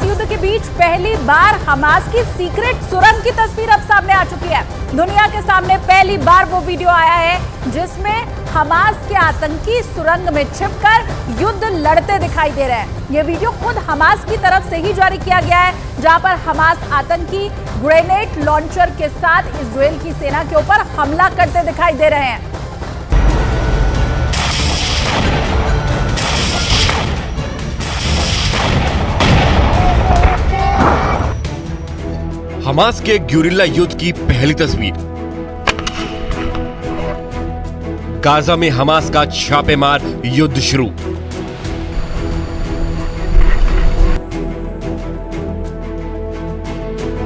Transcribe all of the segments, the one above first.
युद्ध के बीच पहली बार हमास की सीक्रेट सुरंग की तस्वीर अब सामने आ चुकी है। दुनिया के सामने पहली बार वो वीडियो आया है जिसमें हमास के आतंकी सुरंग में छिपकर युद्ध लड़ते दिखाई दे रहे हैं। ये वीडियो खुद हमास की तरफ से ही जारी किया गया है, जहां पर हमास आतंकी ग्रेनेड लॉन्चर के साथ इजरायल की सेना के ऊपर हमला करते दिखाई दे रहे हैं। हमास के ग्योरिल्ला युद्ध की पहली तस्वीर। गाजा में हमास का छापेमार युद्ध शुरू।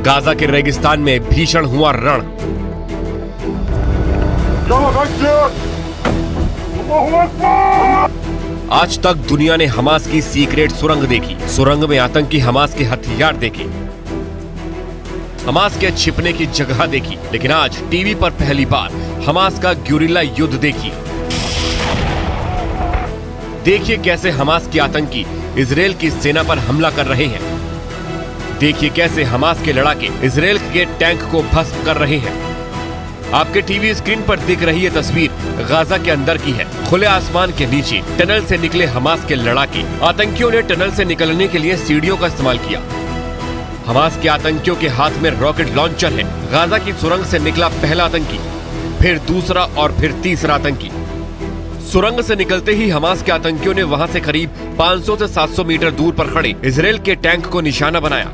गाजा के रेगिस्तान में भीषण हुआ रण। आज तक दुनिया ने हमास की सीक्रेट सुरंग देखी। सुरंग में आतंकी हमास के हथियार देखे, हमास के छिपने की जगह देखी, लेकिन आज टीवी पर पहली बार हमास का ग्योरिल्ला युद्ध देखिए। देखिए कैसे हमास के आतंकी इजरायल की सेना पर हमला कर रहे हैं। देखिए कैसे हमास के लड़ाके इजरायल के टैंक को भस्म कर रहे हैं। आपके टीवी स्क्रीन पर दिख रही है तस्वीर गाजा के अंदर की है। खुले आसमान के नीचे टनल से निकले हमास के लड़ाके। आतंकियों ने टनल से निकलने के लिए सीढ़ियों का इस्तेमाल किया। हमास के आतंकियों के हाथ में रॉकेट लॉन्चर है। गाजा की सुरंग से निकला पहला आतंकी, फिर दूसरा और फिर तीसरा आतंकी। सुरंग से निकलते ही हमास के आतंकियों ने वहां से करीब 500 से 700 मीटर दूर पर खड़े इजरायल के टैंक को निशाना बनाया।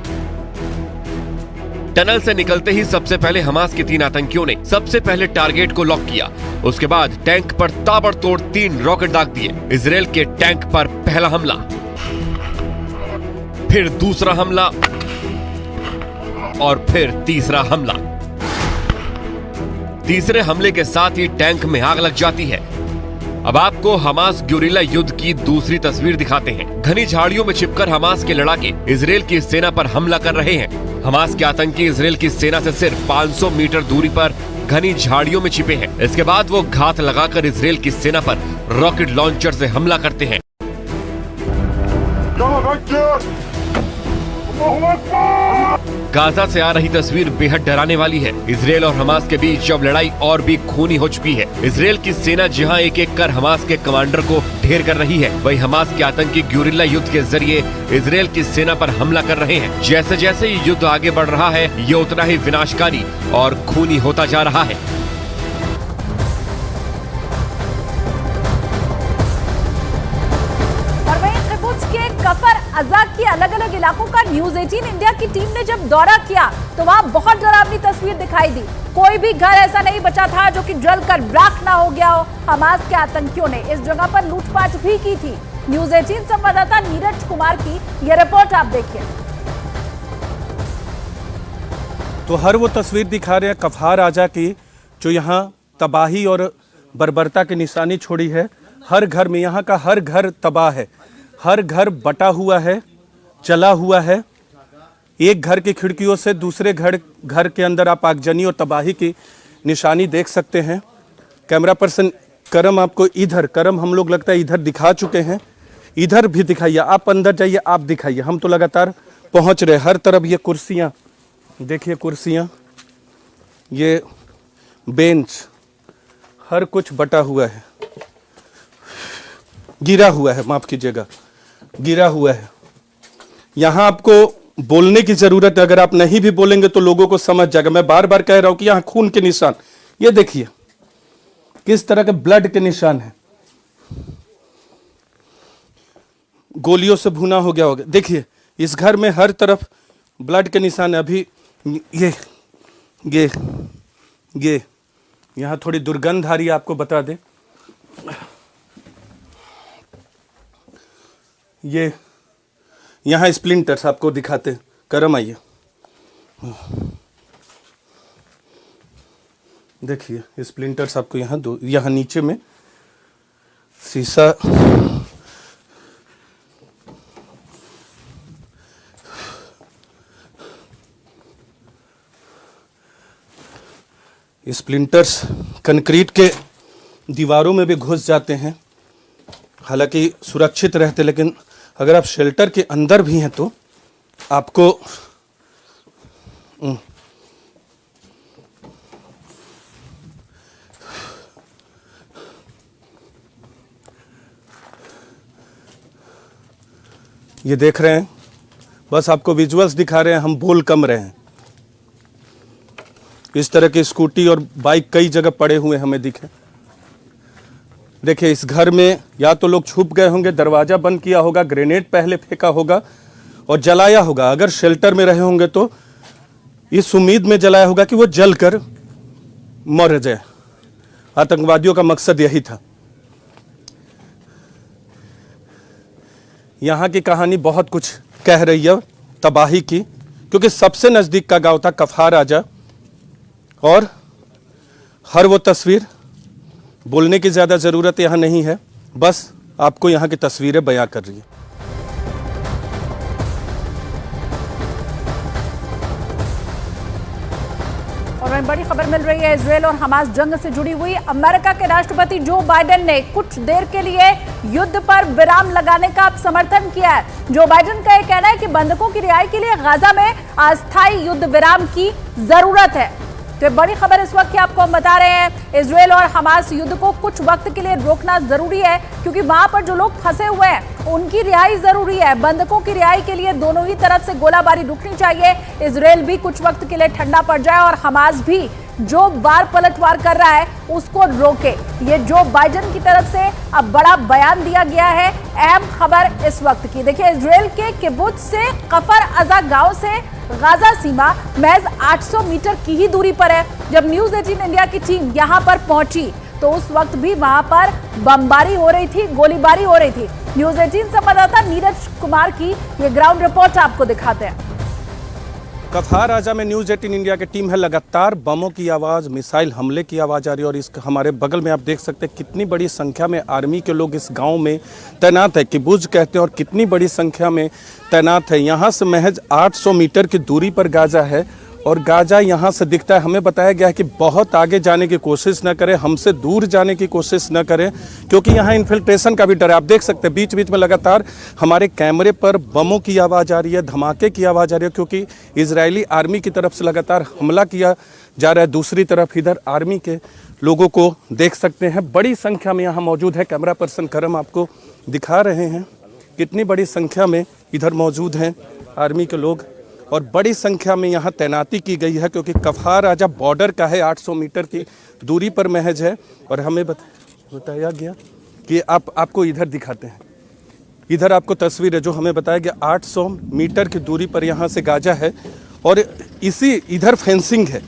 टनल से निकलते ही सबसे पहले हमास के 3 आतंकियों ने सबसे पहले टारगेट को लॉक किया। उसके बाद टैंक पर ताबड़तोड़ 3 रॉकेट दाग दिए। इजरायल के टैंक पर पहला हमला, फिर दूसरा हमला और फिर तीसरा हमला। तीसरे हमले के साथ ही टैंक में आग लग जाती है। अब आपको हमास ग्योरिल्ला युद्ध की दूसरी तस्वीर दिखाते हैं। घनी झाड़ियों में छिपकर हमास के लड़ाके इजरायल की सेना पर हमला कर रहे हैं। हमास के आतंकी इजरायल की सेना से सिर्फ 500 मीटर दूरी पर घनी झाड़ियों में छिपे हैं। इसके बाद वो घात लगाकर इजरायल की सेना पर रॉकेट लॉन्चर से हमला करते हैं। गाजा से आ रही तस्वीर बेहद डराने वाली है। इजरायल और हमास के बीच अब लड़ाई और भी खूनी हो चुकी है। इजरायल की सेना जहां एक एक कर हमास के कमांडर को ढेर कर रही है, वहीं हमास के आतंकी ग्योरिल्ला युद्ध के जरिए इजरायल की सेना पर हमला कर रहे हैं। जैसे जैसे ये युद्ध आगे बढ़ रहा है, ये उतना ही विनाशकारी और खूनी होता जा रहा है। कफर अज़ा के अलग अलग इलाकों का न्यूज़ 18 इंडिया की टीम ने जब दौरा किया तो वहां बहुत डरावनी तस्वीर दिखाई दी। कोई भी घर ऐसा नहीं बचा था जो कि जलकर राख ना हो गया हो। हमास के आतंकियों ने इस जगह पर लूटपाट भी की थी। न्यूज़ 18 संवाददाता नीरज कुमार की यह रिपोर्ट आप देखिए। तो हर वो तस्वीर दिखा रहे हैं कफार आजा की, जो यहाँ तबाही और बर्बरता की निशानी छोड़ी है। हर घर में, यहाँ का हर घर तबाह है, हर घर बटा हुआ है, जला हुआ है। एक घर की खिड़कियों से दूसरे घर के अंदर आप आगजनी और तबाही की निशानी देख सकते हैं। कैमरा पर्सन करम आपको इधर, करम हम लोग लगता है इधर दिखा चुके हैं, इधर भी दिखाइए। आप अंदर जाइए, आप दिखाइए। हम तो लगातार पहुंच रहे। हर तरफ ये कुर्सियां देखिए, कुर्सियां, ये बेंच, हर कुछ बटा हुआ है, गिरा हुआ है, माफ कीजिएगा, गिरा हुआ है। यहां आपको बोलने की जरूरत है। अगर आप नहीं भी बोलेंगे तो लोगों को समझ जाएगा। मैं बार बार कह रहा हूं कि यहां खून के निशान, ये देखिए किस तरह के ब्लड के निशान है। गोलियों से भुना हो गया होगा। देखिए इस घर में हर तरफ ब्लड के निशान है। अभी ये यहां थोड़ी दुर्गंध आ रही है, आपको बता दें। ये यहाँ स्प्लिंटर्स आपको दिखाते हैं। करम आइए, देखिए स्प्लिंटर्स आपको यहाँ नीचे में शीशा, स्प्लिंटर्स कंक्रीट के दीवारों में भी घुस जाते हैं। हालांकि सुरक्षित रहते, लेकिन अगर आप शेल्टर के अंदर भी हैं तो आपको ये देख रहे हैं, बस आपको विजुअल्स दिखा रहे हैं, हम बोल कम रहे हैं। इस तरह की स्कूटी और बाइक कई जगह पड़े हुए हमें दिखे। देखिए, इस घर में या तो लोग छुप गए होंगे, दरवाजा बंद किया होगा, ग्रेनेड पहले फेंका होगा और जलाया होगा। अगर शेल्टर में रहे होंगे तो इस उम्मीद में जलाया होगा कि वो जलकर मर जाए। आतंकवादियों का मकसद यही था। यहाँ की कहानी बहुत कुछ कह रही है तबाही की, क्योंकि सबसे नजदीक का गांव था कफार आजा, और हर वो तस्वीर, बोलने की ज्यादा जरूरत यहाँ नहीं है, बस आपको यहाँ की तस्वीरें बयां कर रही है। और वहीं बड़ी खबर मिल रही है इजरायल और हमास जंग से जुड़ी हुई। अमेरिका के राष्ट्रपति जो बाइडेन ने कुछ देर के लिए युद्ध पर विराम लगाने का समर्थन किया है। जो बाइडेन का यह कहना है कि बंधकों की रिहाई के लिए गाजा में अस्थायी युद्ध विराम की जरूरत है। तो बड़ी खबर इस वक्त की आपको हम बता रहे हैं, इजरायल और हमास युद्ध को कुछ वक्त के लिए रोकना जरूरी है, क्योंकि वहां पर जो लोग फंसे हुए हैं उनकी रिहाई जरूरी है। बंधकों की रिहाई के लिए दोनों ही तरफ से गोलाबारी रुकनी चाहिए। इजरायल भी कुछ वक्त के लिए ठंडा पड़ जाए और हमास भी जो वार पलटवार कर रहा है उसको रोके। ये जो बाइडेन की तरफ से अब बड़ा बयान दिया गया है। अहम खबर इस वक्त की देखिए, इजरायल के किबुत्ज से कफर अजा गांव से गाजा सीमा महज 800 मीटर की ही दूरी पर है। जब न्यूज 18 इंडिया की टीम यहां पर पहुंची तो उस वक्त भी वहां पर बमबारी हो रही थी, गोलीबारी हो रही थी। न्यूज 18 संवाददाता नीरज कुमार की ये ग्राउंड रिपोर्ट आपको दिखाते हैं। कफार आजा में न्यूज़ 18 इंडिया की टीम है। लगातार बमों की आवाज़, मिसाइल हमले की आवाज़ आ रही है, और इस हमारे बगल में आप देख सकते हैं कितनी बड़ी संख्या में आर्मी के लोग इस गांव में तैनात है, किबुत्ज कहते हैं, और कितनी बड़ी संख्या में तैनात है। यहाँ से महज 800 मीटर की दूरी पर गाजा है, और गाजा यहाँ से दिखता है। हमें बताया गया है कि बहुत आगे जाने की कोशिश न करें, हमसे दूर जाने की कोशिश न करें, क्योंकि यहाँ इन्फिल्ट्रेशन का भी डर है। आप देख सकते हैं बीच बीच में लगातार हमारे कैमरे पर बमों की आवाज़ आ रही है, धमाके की आवाज़ आ रही है, क्योंकि इजरायली आर्मी की तरफ से लगातार हमला किया जा रहा है। दूसरी तरफ इधर आर्मी के लोगों को देख सकते हैं, बड़ी संख्या में यहाँ मौजूद है। कैमरा पर्सन करम आपको दिखा रहे हैं कितनी बड़ी संख्या में इधर मौजूद हैं आर्मी के लोग, और बड़ी संख्या में यहाँ तैनाती की गई है, क्योंकि कफार आजा बॉर्डर का है, 800 मीटर की दूरी पर महज है। और हमें बताया गया कि आपको इधर दिखाते हैं, इधर आपको तस्वीर है जो हमें बताया गया 800 मीटर की दूरी पर यहाँ से गाजा है। और इसी इधर फेंसिंग है,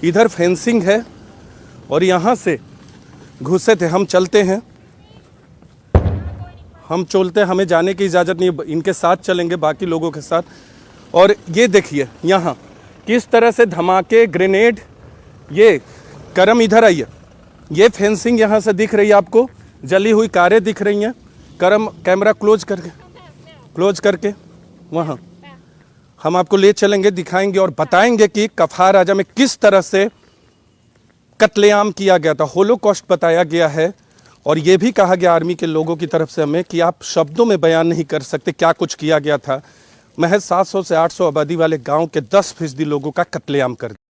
इधर फेंसिंग है, और यहाँ से घुसे थे। हम चलते हैं, हम चलते हैं, हमें जाने की इजाज़त नहीं है, इनके साथ चलेंगे बाकी लोगों के साथ। और ये देखिए यहाँ किस तरह से धमाके, ग्रेनेड, ये करम इधर आइए, ये फेंसिंग यहाँ से दिख रही है आपको, जली हुई कारें दिख रही हैं। करम कैमरा क्लोज करके वहाँ हम आपको ले चलेंगे, दिखाएंगे और बताएंगे कि कफार आजा में किस तरह से कत्लेआम किया गया था, होलोकॉस्ट बताया गया है। और ये भी कहा गया आर्मी के लोगों की तरफ से हमें कि आप शब्दों में बयान नहीं कर सकते क्या कुछ किया गया था। महज 700 से 800 आबादी वाले गांव के 10% लोगों का कत्लेआम कर दिया।